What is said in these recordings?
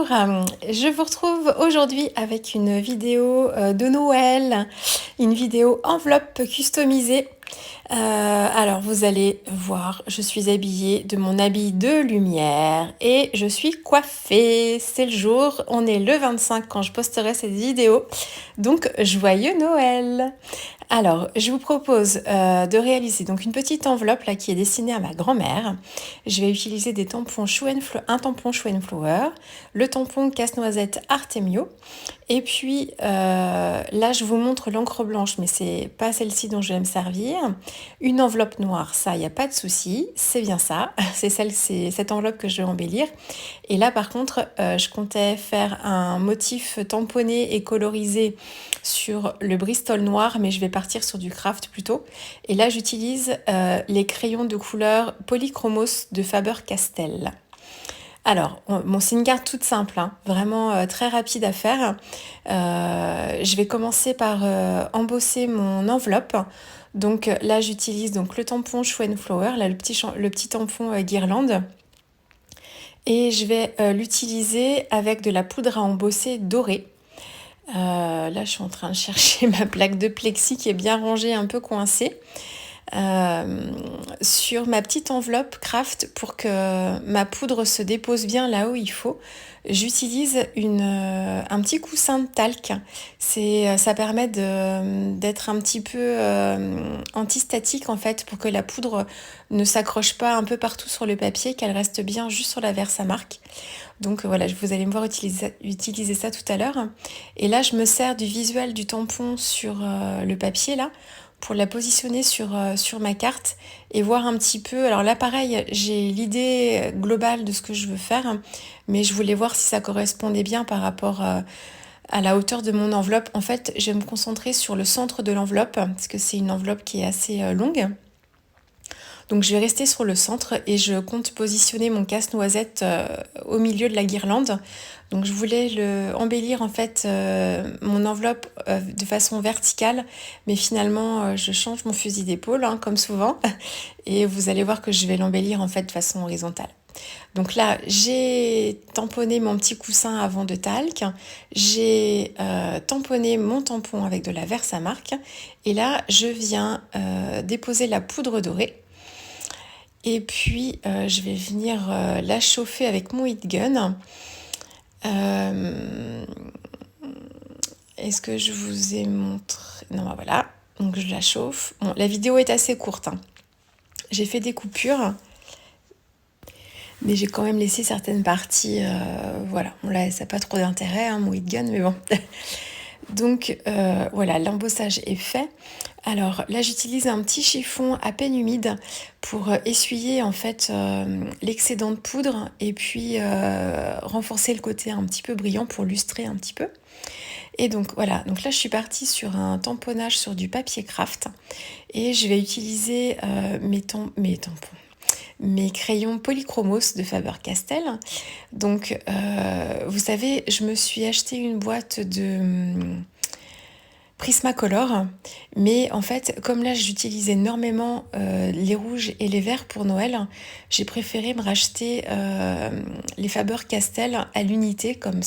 Je vous retrouve aujourd'hui avec une vidéo de Noël, une vidéo enveloppe customisée. Alors vous allez voir, je suis habillée de mon habit de lumière et je suis coiffée. C'est le jour, on est le 25 quand je posterai cette vidéo, donc joyeux Noël! Alors, je vous propose de réaliser donc une petite enveloppe là qui est destinée à ma grand-mère. Je vais utiliser des tampons un tampon Show and Flower, le tampon Casse-Noisette Artemio. Et puis là, je vous montre l'encre blanche, mais c'est pas celle-ci dont je vais me servir. Une enveloppe noire, ça, il n'y a pas de souci, c'est bien ça. C'est cette enveloppe que je vais embellir. Et là, par contre, je comptais faire un motif tamponné et colorisé sur le Bristol noir, mais je vais partir sur du craft plutôt. Et là, j'utilise les crayons de couleur Polychromos de Faber-Castell. Alors, bon, c'est une carte toute simple, hein, vraiment très rapide à faire. Je vais commencer par embosser mon enveloppe. Donc là, j'utilise donc le tampon Show and Flower, là, le petit tampon guirlande. Et je vais l'utiliser avec de la poudre à embosser dorée. Là, je suis en train de chercher ma plaque de plexi qui est bien rangée, un peu coincée. Sur ma petite enveloppe craft pour que ma poudre se dépose bien là où il faut, j'utilise un petit coussin de talc. Ça permet d'être un petit peu antistatique en fait pour que la poudre ne s'accroche pas un peu partout sur le papier, qu'elle reste bien juste sur la Versamark. Donc voilà, vous allez me voir utiliser ça tout à l'heure. Et là, je me sers du visuel du tampon sur le papier là pour la positionner sur ma carte et voir un petit peu. Alors là, pareil, j'ai l'idée globale de ce que je veux faire, mais je voulais voir si ça correspondait bien par rapport à la hauteur de mon enveloppe. En fait, je vais me concentrer sur le centre de l'enveloppe, parce que c'est une enveloppe qui est assez longue. Donc je vais rester sur le centre et je compte positionner mon casse-noisette au milieu de la guirlande. Donc je voulais embellir en fait mon enveloppe de façon verticale, mais finalement je change mon fusil d'épaule hein, comme souvent et vous allez voir que je vais l'embellir en fait de façon horizontale. Donc là, j'ai tamponné mon petit coussin avant de talc, j'ai tamponné mon tampon avec de la Versamark et là, je viens déposer la poudre dorée. Et puis, je vais venir la chauffer avec mon heat gun. Est-ce que je vous ai montré? Non, bah voilà. Donc, je la chauffe. Bon, la vidéo est assez courte, hein. J'ai fait des coupures. Mais j'ai quand même laissé certaines parties. Voilà. Bon, là, ça n'a pas trop d'intérêt, hein, mon heat gun, mais bon. Donc, voilà, l'embossage est fait. Alors là, j'utilise un petit chiffon à peine humide pour essuyer en fait l'excédent de poudre et puis renforcer le côté un petit peu brillant pour lustrer un petit peu. Et donc voilà, donc là je suis partie sur un tamponnage sur du papier craft et je vais utiliser mes crayons Polychromos de Faber-Castell. Donc vous savez, je me suis acheté une boîte de Prismacolor, mais en fait comme là j'utilise énormément les rouges et les verts pour Noël, j'ai préféré me racheter les Faber-Castell à l'unité, comme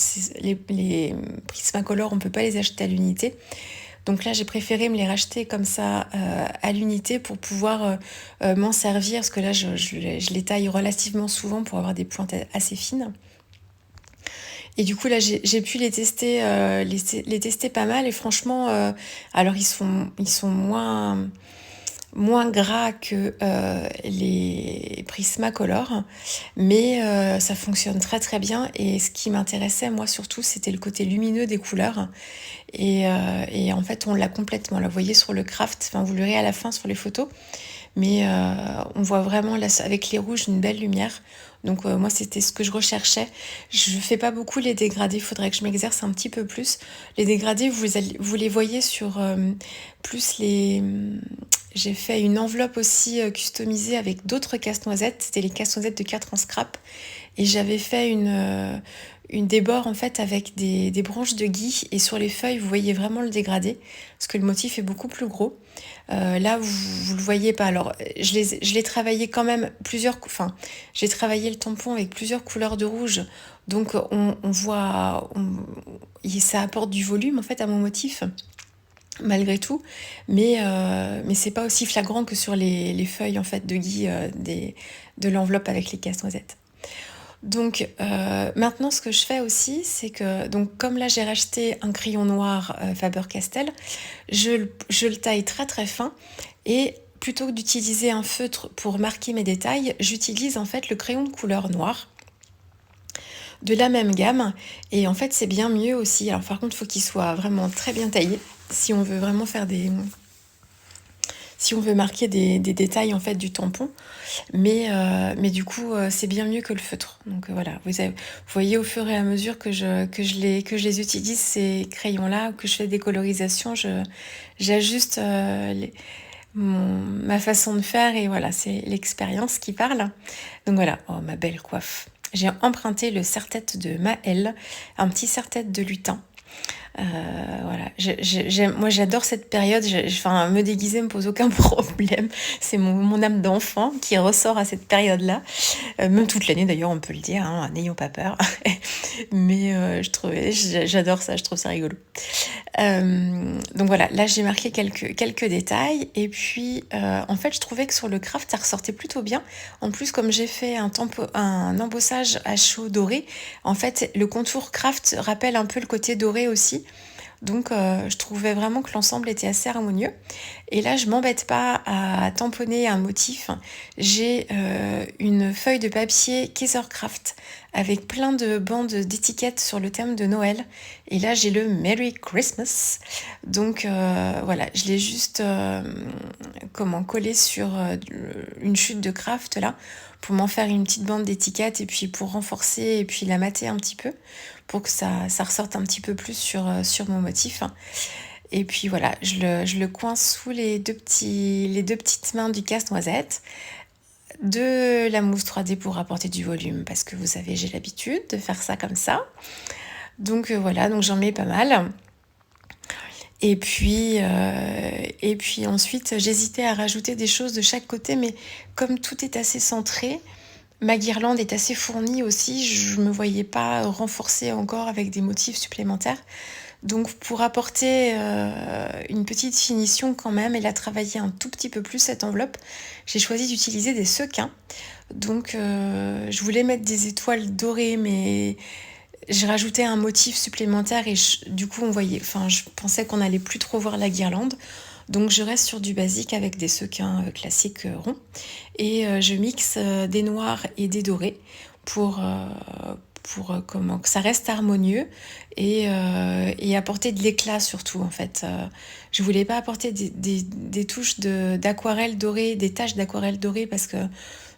les Prismacolor on peut pas les acheter à l'unité, donc là j'ai préféré me les racheter comme ça à l'unité pour pouvoir m'en servir, parce que là je les taille relativement souvent pour avoir des pointes assez fines. Et du coup, là, j'ai pu les tester, les tester pas mal. Et franchement, alors ils sont moins gras que les Prismacolor, mais ça fonctionne très très bien. Et ce qui m'intéressait, moi surtout, c'était le côté lumineux des couleurs. Et en fait, on l'a complètement. Là, vous voyez sur le craft, enfin, vous le verrez à la fin sur les photos. Mais on voit vraiment là, avec les rouges une belle lumière. Donc moi c'était ce que je recherchais. Je fais pas beaucoup les dégradés, il faudrait que je m'exerce un petit peu plus. Les dégradés, vous les voyez sur plus les... J'ai fait une enveloppe aussi customisée avec d'autres casse-noisettes. C'était les casse-noisettes de 4 en scrap. Et j'avais fait des bords en fait avec des branches de gui, et sur les feuilles vous voyez vraiment le dégradé parce que le motif est beaucoup plus gros. Là vous le voyez pas. Alors je l'ai travaillé quand même j'ai travaillé le tampon avec plusieurs couleurs de rouge, donc on voit, ça apporte du volume en fait à mon motif malgré tout, mais c'est pas aussi flagrant que sur les feuilles en fait de gui de l'enveloppe avec les casse-noisettes. Donc maintenant ce que je fais aussi, c'est que donc comme là j'ai racheté un crayon noir Faber-Castell, je le taille très très fin, et plutôt que d'utiliser un feutre pour marquer mes détails, j'utilise en fait le crayon de couleur noire de la même gamme, et en fait c'est bien mieux aussi. Alors par contre il faut qu'il soit vraiment très bien taillé si on veut vraiment faire si on veut marquer des détails en fait du tampon, mais du coup c'est bien mieux que le feutre. Donc voilà, vous voyez au fur et à mesure que je les utilise ces crayons là, que je fais des colorisations, j'ajuste ma façon de faire, et voilà, c'est l'expérience qui parle. Donc voilà, oh ma belle coiffe. J'ai emprunté le serre-tête de Maëlle, un petit serre-tête de lutin. Voilà, moi j'adore cette période. Me déguiser me pose aucun problème. C'est mon âme d'enfant qui ressort à cette période-là. Même toute l'année d'ailleurs, on peut le dire, hein, n'ayons pas peur. Mais j'adore ça, je trouve ça rigolo. Donc voilà, là j'ai marqué quelques détails, et puis en fait je trouvais que sur le craft ça ressortait plutôt bien. En plus, comme j'ai fait un embossage à chaud doré, en fait le contour craft rappelle un peu le côté doré aussi. Donc je trouvais vraiment que l'ensemble était assez harmonieux. Et là je m'embête pas à tamponner un motif. J'ai une feuille de papier Kaisercraft avec plein de bandes d'étiquettes sur le thème de Noël. Et là j'ai le Merry Christmas. Donc voilà, je l'ai juste collé sur une chute de craft là, pour m'en faire une petite bande d'étiquettes, et puis pour renforcer et puis la mater un petit peu pour que ça ressorte un petit peu plus sur mon motif. Et puis voilà, je le coince sous les deux petites mains du casse-noisette, de la mousse 3D pour apporter du volume, parce que vous savez, j'ai l'habitude de faire ça comme ça. Donc voilà, donc j'en mets pas mal. Et puis ensuite, j'hésitais à rajouter des choses de chaque côté, mais comme tout est assez centré, ma guirlande est assez fournie aussi, je ne me voyais pas renforcer encore avec des motifs supplémentaires. Donc pour apporter une petite finition quand même, et la travailler un tout petit peu plus cette enveloppe, j'ai choisi d'utiliser des sequins. Donc je voulais mettre des étoiles dorées, mais j'ai rajouté un motif supplémentaire, et du coup je pensais qu'on allait plus trop voir la guirlande. Donc je reste sur du basique avec des sequins classiques ronds, et je mixe des noirs et des dorés pour que ça reste harmonieux, et apporter de l'éclat surtout en fait. Je voulais pas apporter des touches d'aquarelle dorée, des taches d'aquarelle dorée, parce que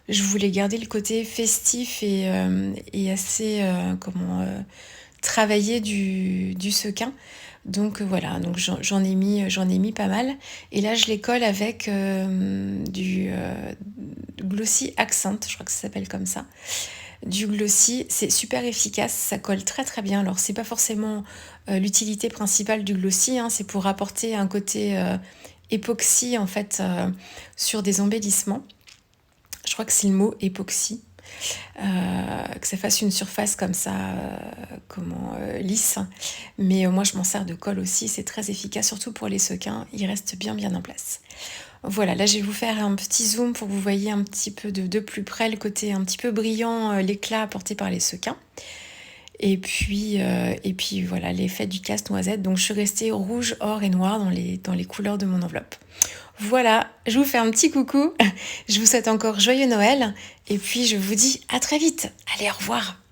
je voulais garder le côté festif et assez travaillé du sequin. Donc voilà, donc j'en ai mis pas mal, et là je les colle avec du Glossy Accent, je crois que ça s'appelle comme ça. Du glossy, c'est super efficace, ça colle très très bien. Alors c'est pas forcément l'utilité principale du glossy, hein, c'est pour apporter un côté époxy en fait sur des embellissements. Je crois que c'est le mot époxy. Que ça fasse une surface comme ça, lisse. Mais moi je m'en sers de colle aussi, c'est très efficace, surtout pour les sequins, il reste bien en place. Voilà, là je vais vous faire un petit zoom pour que vous voyez un petit peu de plus près le côté un petit peu brillant, l'éclat apporté par les sequins. Et puis voilà, l'effet du casse-noisette. Donc je suis restée rouge, or et noir dans les couleurs de mon enveloppe. Voilà, je vous fais un petit coucou. Je vous souhaite encore joyeux Noël. Et puis je vous dis à très vite. Allez, au revoir.